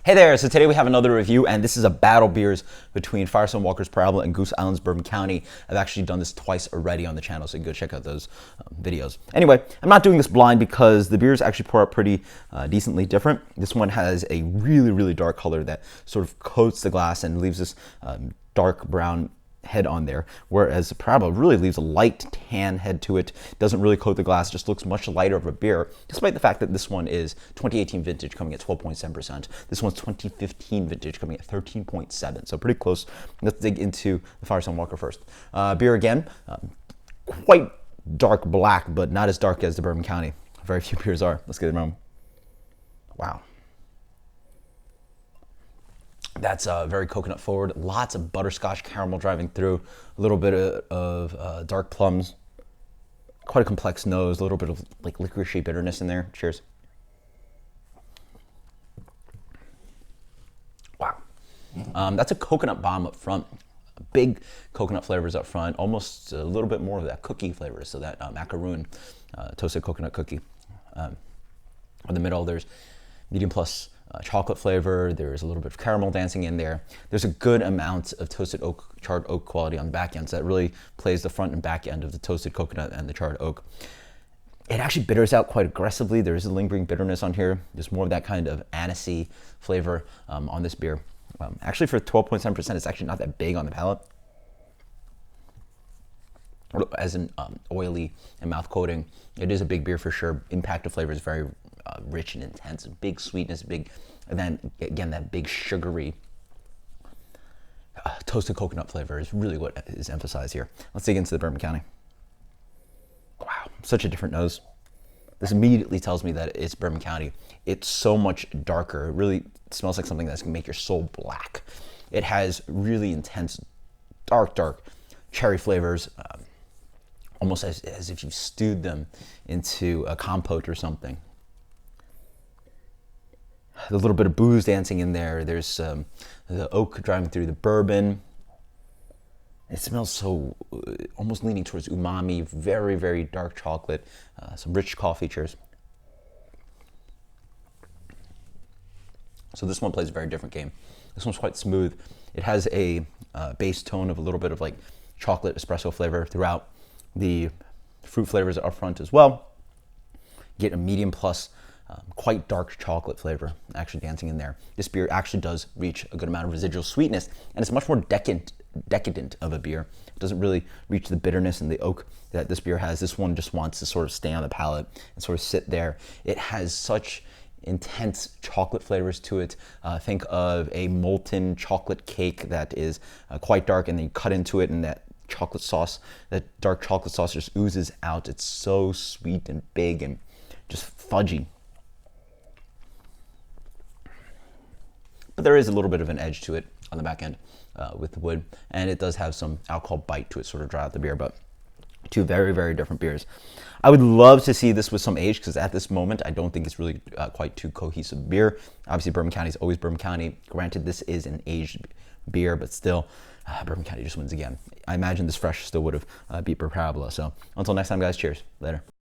Hey there, so today we have another review, and this is a battle beers between Firestone Walker's Parabola and Goose Island's Bourbon County. I've actually done this twice already on the channel, so you can go check out those videos. Anyway, I'm not doing this blind because the beers actually pour out pretty decently different. This one has a really dark color that sort of coats the glass and leaves this dark brown head on there, whereas the Parabola really leaves a light tan head to it. Doesn't really coat the glass, just looks much lighter of a beer, despite the fact that this one is 2018 vintage coming at 12.7%. This one's 2015 vintage coming at 13.7%, so pretty close. Let's dig into the Firestone Walker first. Beer again, quite dark black, but not as dark as the Bourbon County. Very few beers are. Let's get it around. Wow. That's very coconut forward. Lots of butterscotch caramel driving through. A little bit of dark plums. Quite a complex nose. A little bit of like licoricey bitterness in there. Cheers. Wow. That's a coconut bomb up front. Big coconut flavors up front. Almost a little bit more of that cookie flavor. So that macaroon, toasted coconut cookie. In the middle, there's medium plus chocolate flavor. There's a little bit of caramel dancing in there. There's a good amount of toasted oak, charred oak quality on the back end, so that really plays the front and back end of the toasted coconut and the charred oak. It actually bitters out quite aggressively. There is a lingering bitterness on here. There's more of that kind of anisey flavor on this beer. Actually, for 12.7%, it's actually not that big on the palate. As an oily and mouth coating, it is a big beer for sure. Impact of flavor is very rich and intense. Big sweetness, and then again that big sugary toasted coconut flavor is really what is emphasized here. Let's dig into the Bourbon County. Wow, such a different nose. This immediately tells me that it's Bourbon County. It's so much darker. It really smells like something that's gonna make your soul black. It has really intense, dark cherry flavors. Almost as if you stewed them into a compote or something. A little bit of booze dancing in there. There's the oak driving through the bourbon. It smells so almost leaning towards umami. Very dark chocolate. Some rich coffee. Cheers. So this one plays a very different game. This one's quite smooth. It has a base tone of a little bit of like chocolate espresso flavor throughout. The fruit flavors are up front as well. Get a medium plus quite dark chocolate flavor actually dancing in there. This beer actually does reach a good amount of residual sweetness, and it's much more decadent of a beer. It doesn't really reach the bitterness and the oak that this beer has. This one just wants to sort of stay on the palate and sort of sit there. It has such intense chocolate flavors to it. Think of a molten chocolate cake that is quite dark, and then you cut into it, and that chocolate sauce, that dark chocolate sauce just oozes out. It's so sweet and big and just fudgy. But there is a little bit of an edge to it on the back end with the wood, and it does have some alcohol bite to it, sort of dry out the beer, but two very different beers. I would love to see this with some age, because at this moment, I don't think it's really quite too cohesive beer. Obviously, Bourbon County is always Bourbon County. Granted, this is an aged beer, but still, Bourbon County just wins again. I imagine this fresh still would have beat Parabola. So until next time, guys, cheers. Later.